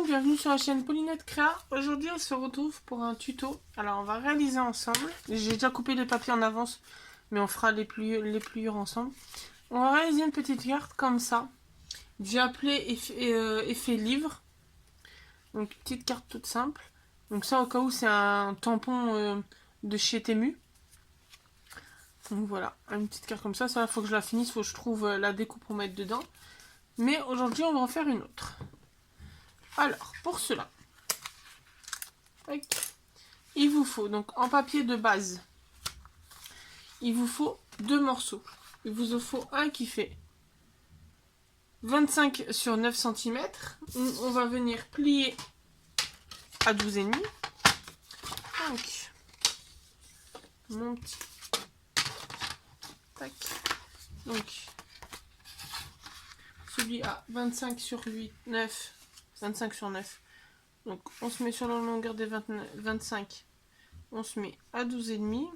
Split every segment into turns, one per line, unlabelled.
bienvenue sur la chaîne Paulinette Créa. Aujourd'hui on se retrouve pour un tuto. Alors on va réaliser ensemble. J'ai déjà coupé les papiers en avance, mais on fera les pliures ensemble. On va réaliser une petite carte comme ça. J'ai appelé effet livre. Donc petite carte toute simple. Donc ça au cas où c'est un tampon de chez Temu. Donc voilà, une petite carte comme ça. Ça, il faut que je la finisse, il faut que je trouve la découpe pour mettre dedans. Mais aujourd'hui on va en faire une autre. Alors, pour cela, il vous faut, donc en papier de base, il vous faut 2 morceaux. Il vous en faut un qui fait 25 sur 9 cm. On va venir plier à 12,5. Donc, mon petit... Tac. Donc, celui à 25 sur 8, 9. 25 sur 9. Donc, on se met sur la longueur des 25. On se met à 12,5.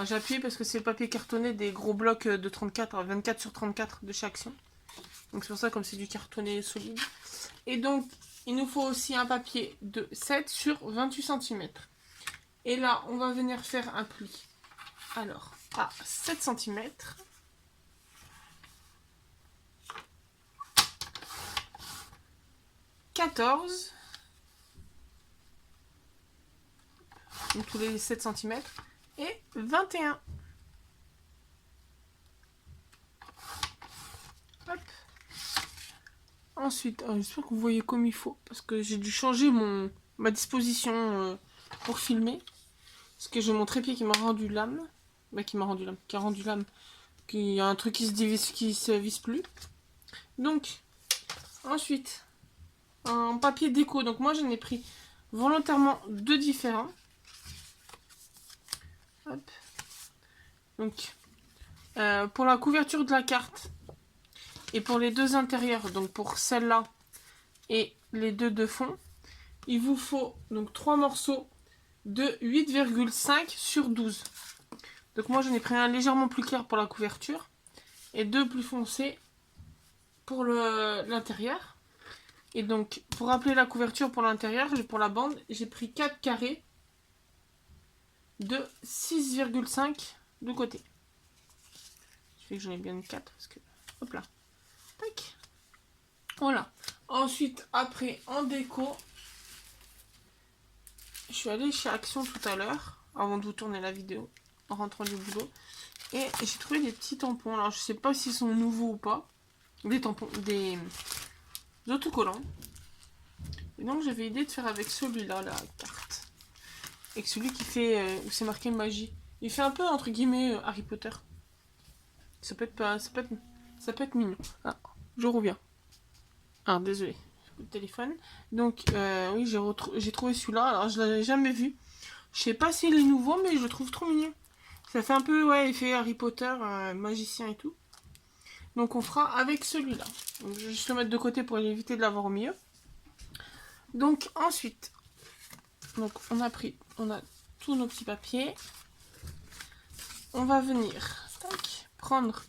J'ai appuyé parce que c'est le papier cartonné des gros blocs de 34, 24 sur 34 de chaque action. Donc c'est pour ça, comme c'est du cartonné solide. Et donc, il nous faut aussi un papier de 7 sur 28 cm. Et là, on va venir faire un pli. Alors, à 7 cm. Donc tous les 7 cm. Et 21. Hop. Ensuite, j'espère que vous voyez comme il faut, parce que j'ai dû changer ma disposition pour filmer. Parce que j'ai mon trépied qui m'a rendu lame. Qui a rendu lame. Qu'il y a un truc qui se visse plus. Donc, ensuite, un papier déco. Donc moi, j'en ai pris volontairement 2 différents. Hop. Donc, pour la couverture de la carte et pour les 2 intérieurs, donc pour celle-là et les 2 de fond, il vous faut donc 3 morceaux de 8,5 sur 12. Donc moi j'en ai pris un légèrement plus clair pour la couverture et 2 plus foncés pour l'intérieur. Et donc pour rappeler la couverture pour l'intérieur, pour la bande, j'ai pris 4 carrés de 6,5 de côté. Je fais que j'en ai bien 4 parce que... Hop là. Tac. Voilà. Ensuite, après, en déco, je suis allée chez Action tout à l'heure, avant de vous tourner la vidéo, en rentrant du boulot. Et j'ai trouvé des petits tampons. Alors, je sais pas s'ils sont nouveaux ou pas. Des tampons, des autocollants. Et donc, j'avais l'idée de faire avec celui-là, la carte. Avec celui qui fait, où c'est marqué magie. Il fait un peu, entre guillemets, Harry Potter. Ça peut être mignon. Ah, je reviens. Ah, désolé. Le téléphone. Donc, oui, j'ai trouvé celui-là. Alors, je l'avais jamais vu. Je sais pas s'il est nouveau, mais je le trouve trop mignon. Ça fait un peu, ouais, effet Harry Potter, magicien et tout. Donc, on fera avec celui-là. Donc, je vais juste le mettre de côté pour éviter de l'avoir au milieu. Donc, ensuite, donc, on a tous nos petits papiers. On va venir, tac, prendre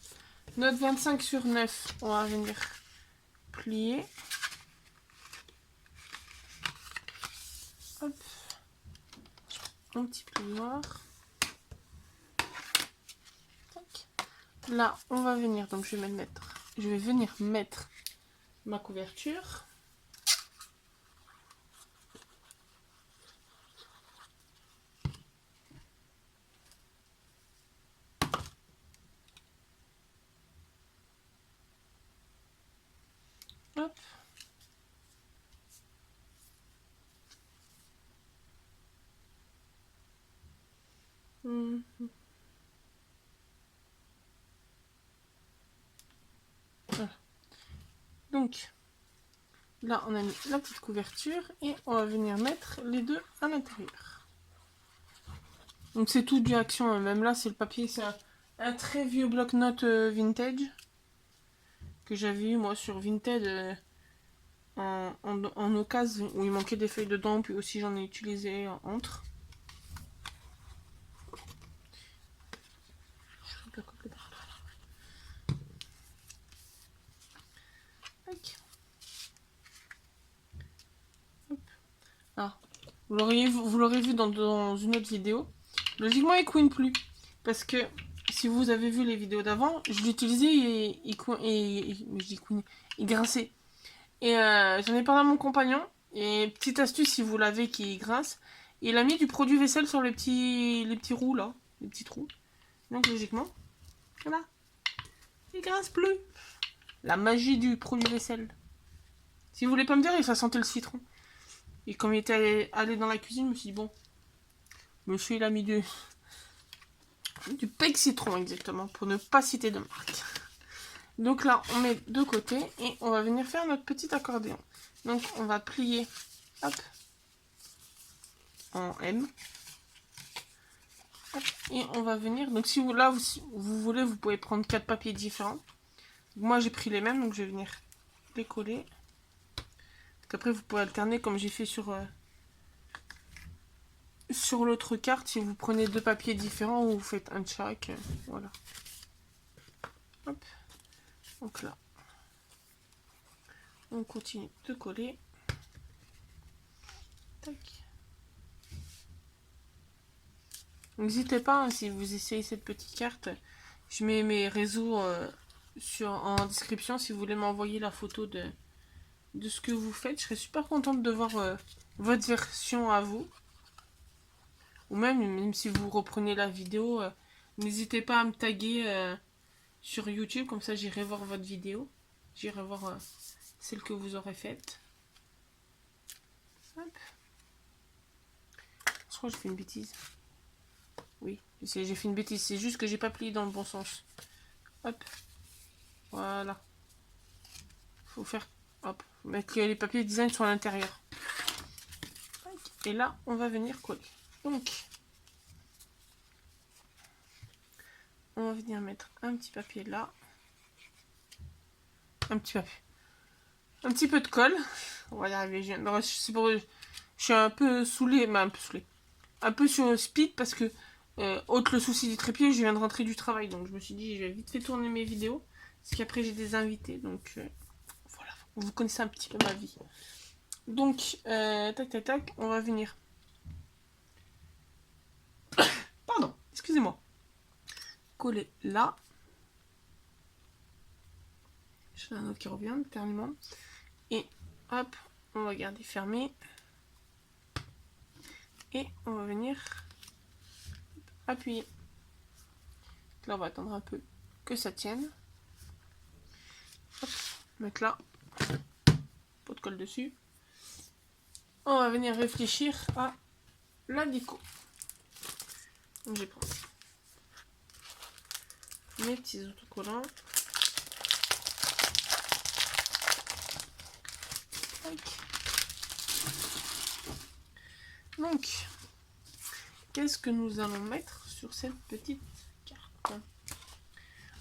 notre 25 sur 9. On va venir plier. Hop. Mon petit plioir. Tac. Là, on va venir, donc je vais venir mettre ma couverture. Hop. Voilà. Donc, là, on a mis la petite couverture et on va venir mettre les 2 à l'intérieur. Donc, c'est tout du Action. Hein. Même là, c'est le papier. C'est un très vieux bloc-notes vintage que j'avais eu, moi, sur Vinted en occasion, où il manquait des feuilles dedans. Puis aussi, j'en ai utilisé entre. Tac. Hop. Alors, vous l'aurez vu dans une autre vidéo. Logiquement, il couine plus. Parce que si vous avez vu les vidéos d'avant, je l'utilisais et il grinçait. Et j'en ai parlé à mon compagnon. Et petite astuce, si vous l'avez qui grince, il a mis du produit vaisselle sur les petits trous là. Les petits trous. Donc logiquement, voilà. Il grince plus. La magie du produit vaisselle. Si vous voulez pas me dire, ça sentait le citron. Et comme il était allé dans la cuisine, je me suis dit, bon, monsieur il a mis du pec citron exactement, pour ne pas citer de marque. Donc là, on met de côté et on va venir faire notre petit accordéon. Donc on va plier, hop, en M. Hop, et on va venir, donc si vous voulez, vous pouvez prendre 4 papiers différents. Moi j'ai pris les mêmes, donc je vais venir les coller. Après vous pouvez alterner comme j'ai fait sur l'autre carte. Si vous prenez 2 papiers différents ou vous faites un de chaque, voilà. Hop. Donc là, on continue de coller. Tac. N'hésitez pas, hein, si vous essayez cette petite carte, je mets mes réseaux en description si vous voulez m'envoyer la photo de ce que vous faites. Je serais super contente de voir votre version à vous. Ou même si vous reprenez la vidéo, n'hésitez pas à me taguer sur YouTube, comme ça j'irai voir votre vidéo. J'irai voir celle que vous aurez faite. Hop. Je crois que j'ai fait une bêtise. Oui, j'ai fait une bêtise. C'est juste que j'ai pas plié dans le bon sens. Hop. Voilà. Faut faire... Hop. Mettre les papiers design sur l'intérieur. Et là, on va venir coller. Donc, on va venir mettre un petit papier là. Un petit papier. Un petit peu de colle. On va y arriver. Je suis un peu saoulée. Mais un peu saoulée. Un peu sur speed parce que, autre le souci du trépied, je viens de rentrer du travail. Donc, je me suis dit, je vais vite fait tourner mes vidéos. Parce qu'après, j'ai des invités. Donc, voilà. Vous connaissez un petit peu ma vie. Donc, tac, tac, tac. On va venir. Pardon, excusez-moi. Coller là. J'ai un autre qui revient, terminement. Et hop, on va garder fermé. Et on va venir appuyer. Là, on va attendre un peu que ça tienne. Hop, mettre là. Pas de colle dessus. On va venir réfléchir à la déco. Donc, je vais prendre mes petits autocollants. Donc, qu'est-ce que nous allons mettre sur cette petite carte?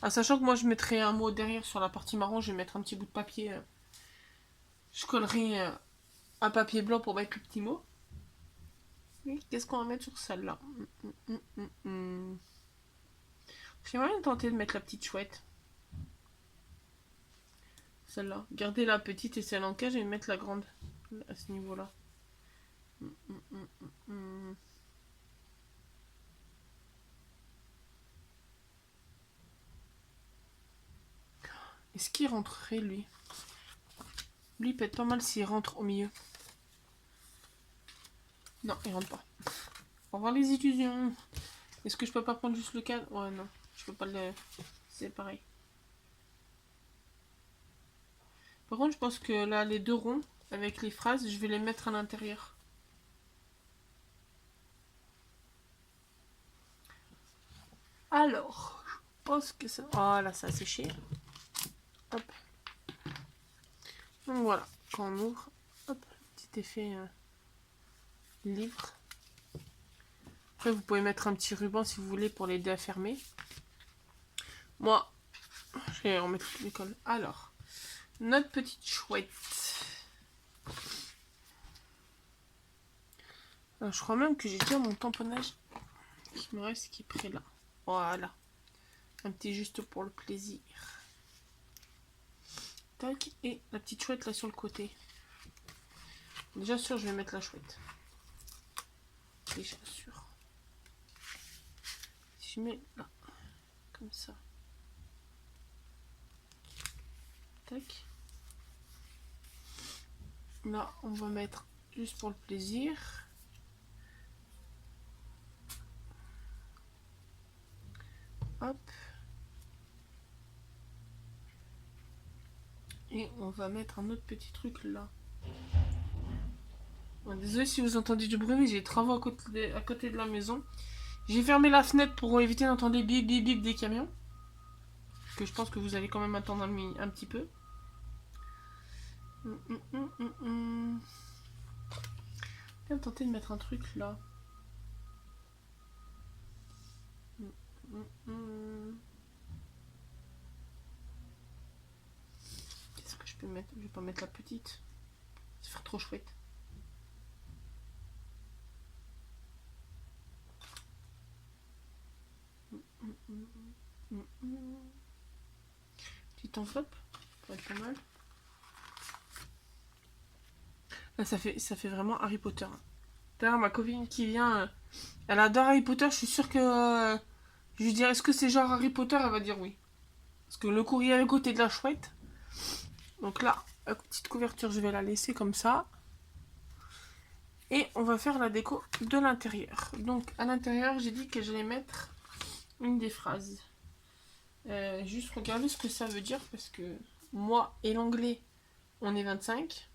Ah, sachant que moi je mettrai un mot derrière sur la partie marron, je vais mettre un petit bout de papier. Je collerai un papier blanc pour mettre le petit mot. Et qu'est-ce qu'on va mettre sur celle-là? J'aimerais bien tenter de mettre la petite chouette. Celle-là. Gardez la petite et celle en cage et mettre la grande à ce niveau-là. Est-ce qu'il rentrerait lui? Lui il peut être pas mal s'il rentre au milieu. Non, il rentre pas. On va voir les illusions. Est-ce que je peux pas prendre juste le cadre? Ouais, non. Je peux pas le... C'est pareil. Par contre, je pense que là, les 2 ronds, avec les phrases, je vais les mettre à l'intérieur. Alors, je pense que ça... Oh là, ça a séché. Hop. Donc voilà, quand on ouvre, hop, petit effet livre. Après, vous pouvez mettre un petit ruban si vous voulez pour l'aider à fermer. Moi, je vais remettre toutes les colles. Alors, notre petite chouette. Alors, je crois même que j'ai déjà mon tamponnage qui me reste, qui est prêt là. Voilà. Un petit juste pour le plaisir. Tac, et la petite chouette là sur le côté. Déjà sûr, je vais mettre la chouette. Déjà sûr. Si je mets là, comme ça. Tac. Là, on va mettre juste pour le plaisir. Hop. Et on va mettre un autre petit truc là. Bon, désolé si vous entendez du bruit, mais j'ai des travaux à côté de la maison. J'ai fermé la fenêtre pour éviter d'entendre les bip bip bip des camions. Que je pense que vous allez quand même attendre un petit peu. Viens tenter de mettre un truc là. Qu'est-ce que je peux mettre? Je vais pas mettre la petite. Ça fait trop chouette. Petite enveloppe, ça va être pas mal. Là, ça fait vraiment Harry Potter. D'ailleurs, ma copine qui vient, elle adore Harry Potter. Je suis sûre que je lui dirais est-ce que c'est genre Harry Potter, elle va dire oui. Parce que le courrier est à côté de la chouette. Donc là, la petite couverture, je vais la laisser comme ça. Et on va faire la déco de l'intérieur. Donc à l'intérieur, j'ai dit que j'allais mettre une des phrases. Juste regarder ce que ça veut dire parce que moi et l'anglais, on est 25.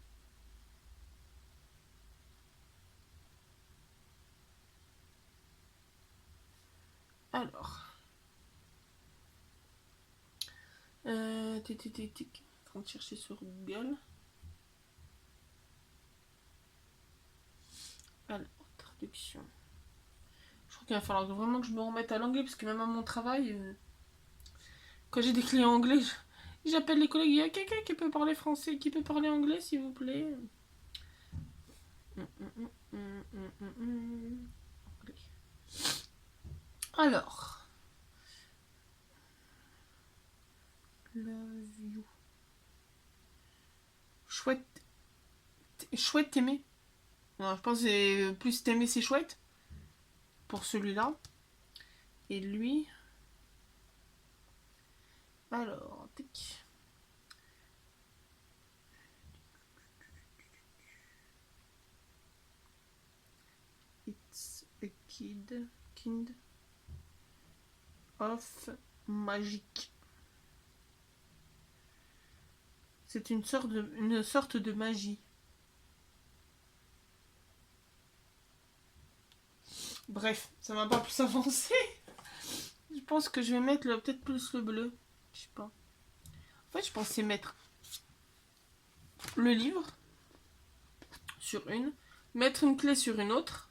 Alors. Tic. En train de chercher sur Google. Alors, traduction. Je crois qu'il va falloir vraiment que je me remette à l'anglais parce que même à mon travail, quand j'ai des clients anglais, j'appelle les collègues. Il y a quelqu'un qui peut parler français, qui peut parler anglais, s'il vous plaît. Alors. Love you. Chouette t'aimer. Non, je pense que c'est plus t'aimer c'est chouette. Pour celui-là. Et lui. Alors, tic. It's a kind of magic. C'est une sorte de magie. Bref, ça m'a pas plus avancé. Je pense que je vais mettre peut-être plus le bleu. Je sais pas. En fait, je pensais mettre le livre sur une, mettre une clé sur une autre,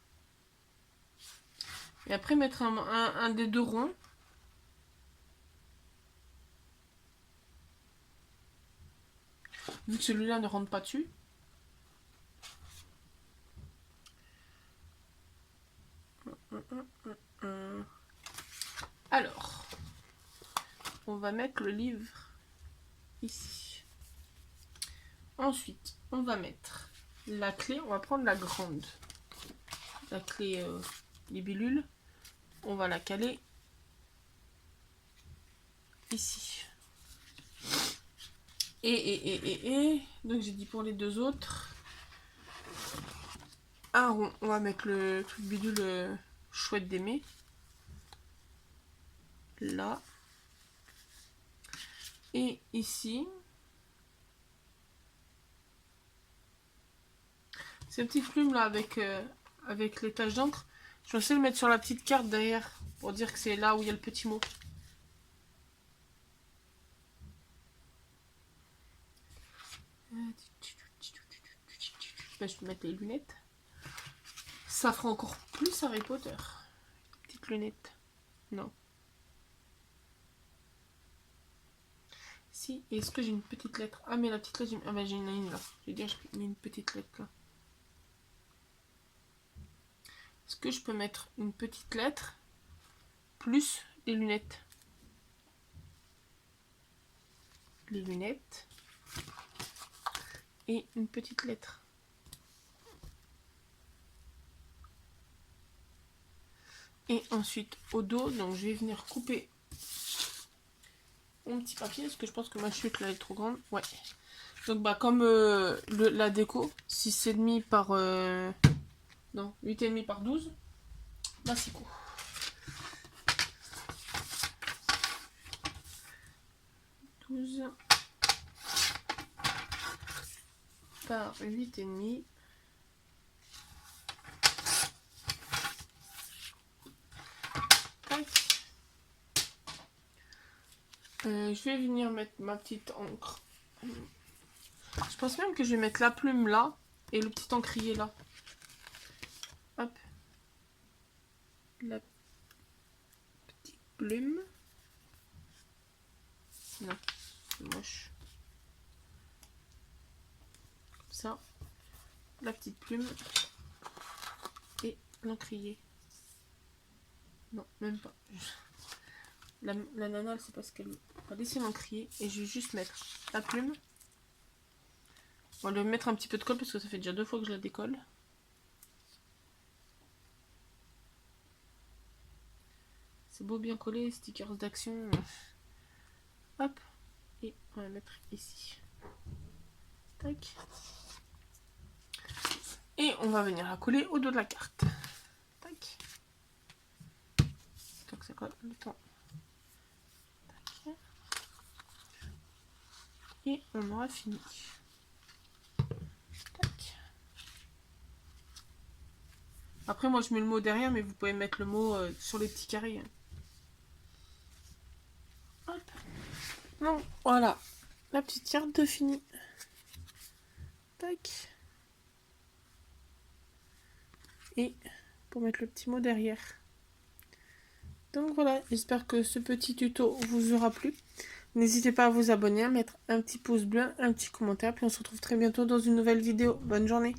et après mettre un des deux ronds. Vu que celui-là ne rentre pas dessus. Alors, on va mettre le livre ici. Ensuite, on va mettre la clé. On va prendre la grande. La clé libellule. On va la caler ici. Et donc j'ai dit pour les deux autres. Un rond. On va mettre le truc bidule chouette d'aimer. Là. Et ici. Ces petites plumes là avec les taches d'encre. Je vais essayer de le mettre sur la petite carte derrière. Pour dire que c'est là où il y a le petit mot. Je vais mettre les lunettes. Ça fera encore plus Harry Potter. Petites lunettes. Non. Si, est-ce que j'ai une petite lettre? Ah, mais la petite lettre, ah bah j'ai une là. Je vais dire, j'ai mis une petite lettre là. Est-ce que je peux mettre une petite lettre plus les lunettes? Les lunettes. Et une petite lettre. Et ensuite au dos, donc je vais venir couper mon petit papier parce que je pense que ma chute là est trop grande. Ouais. Donc bah comme la déco, 6,5 par... non, 8,5 par 12. Bah c'est cool. 12 par 8,5. Je vais venir mettre ma petite encre. Je pense même que je vais mettre la plume là et le petit encrier là. Hop. La petite plume. Non, c'est moche. Comme ça. La petite plume. Et l'encrier. Non, même pas. La nana, elle sait pas ce qu'elle va laisser l'encrier. Et je vais juste mettre la plume. On va lui mettre un petit peu de colle parce que ça fait déjà 2 fois que je la décolle. C'est beau bien collé, stickers d'action. Hop. Et on va la mettre ici. Tac. Et on va venir la coller au dos de la carte. Tac. Donc ça colle le temps. Tac. Et on aura fini. Tac. Après moi je mets le mot derrière, mais vous pouvez mettre le mot sur les petits carrés. Hop. Non, voilà. La petite carte de fini. Tac. Et pour mettre le petit mot derrière. Donc voilà, j'espère que ce petit tuto vous aura plu. N'hésitez pas à vous abonner, à mettre un petit pouce bleu, un petit commentaire. Puis on se retrouve très bientôt dans une nouvelle vidéo. Bonne journée.